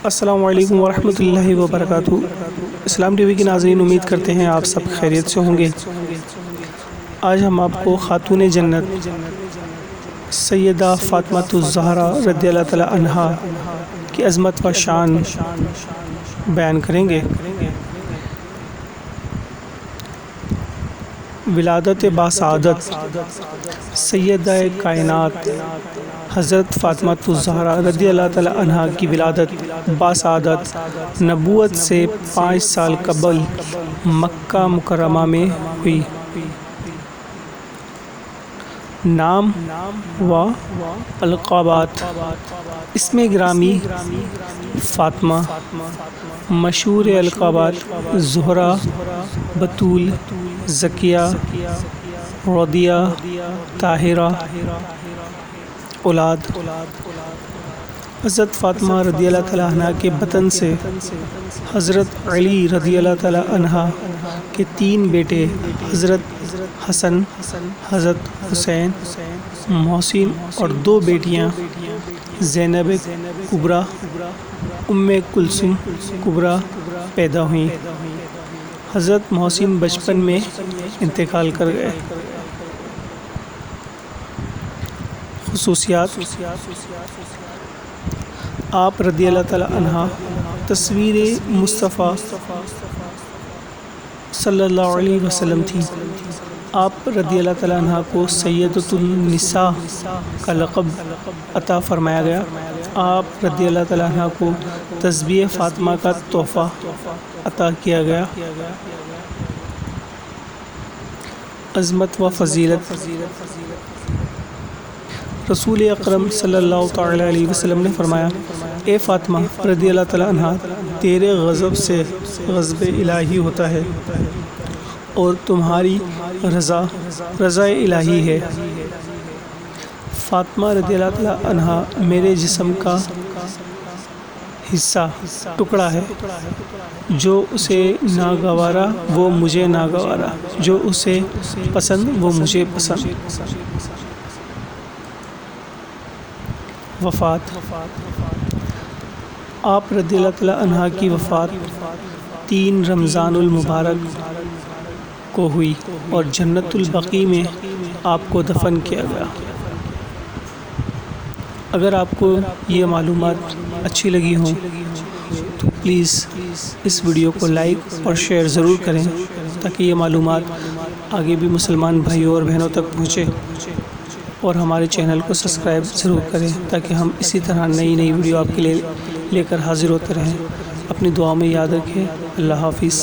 السلام علیکم ورحمۃ اللہ وبرکاتہ۔ اسلام ٹی وی کی ناظرین، امید کرتے ہیں آپ سب خیریت سے ہوں گے۔ آج ہم آپ کو خاتون جنت سیدہ فاطمۃ الزہرا رضی اللہ تعالی عنہا کی عظمت و شان بیان کریں گے۔ ولادت باسعادت سیدہ کائنات حضرت فاطمۃ الزہرا رضی اللہ تعالی عنہا کی ولادت باسعادت نبوت سے 5 سال قبل مکہ مکرمہ میں ہوئی۔ نام و القابات: اسم گرامی فاطمہ، مشہور القابات زہرا، بتول، زکیہ، رضیہ، طاہرہ۔ اولاد: حضرت فاطمہ رضی اللہ تعالیٰ عنہ کے بطن سے حضرت علی رضی اللہ تعالیٰ عنہ کے 3 بیٹے حضرت حسن، حضرت حسین، محسن اور 2 بیٹیاں زینب کبریٰ، کلثوم کبریٰ پیدا ہوئیں۔ حضرت محسن بچپن میں انتقال کر گئے۔ خصوصیات: آپ رضی اللہ تعالی عنہ تصویر مصطفیٰ صلی اللہ علیہ وسلم تھی۔ آپ رضی اللہ تعالی عنہ کو سیدۃ النساء کا لقب عطا فرمایا گیا۔ آپ رضی اللہ تعالی عنہ کو تسبیح فاطمہ کا تحفہ عطا کیا گیا۔ عظمت و فضیلت: رسول اکرم صلی اللہ تعالی علیہ وسلم نے فرمایا: اے فاطمہ رضی اللہ تعالی عنہ، تیرے غضب سے غضب الہی ہوتا ہے اور تمہاری رضا رضا الہی ہے۔ فاطمہ رضی اللہ تعالی عنہ میرے جسم کا حصہ ٹکڑا ہے، جو اسے ناگوارا وہ مجھے ناگوارا، جو اسے پسند وہ مجھے پسند۔ وفات: آپ رضی اللہ تعالی عنہ کی وفات 3 رمضان المبارک کو ہوئی اور جنت البقیع میں آپ کو دفن کیا گیا۔ اگر آپ کو یہ معلومات اچھی لگی ہوں تو پلیز اس ویڈیو کو لائک اور شیئر ضرور کریں، تاکہ یہ معلومات آگے بھی مسلمان بھائیوں اور بہنوں تک پہنچے، اور ہمارے چینل کو سبسکرائب ضرور کریں تاکہ ہم اسی طرح نئی ویڈیو آپ کے لیے لے کر حاضر ہوتے رہیں۔ اپنی دعا میں یاد رکھیں۔ اللہ حافظ۔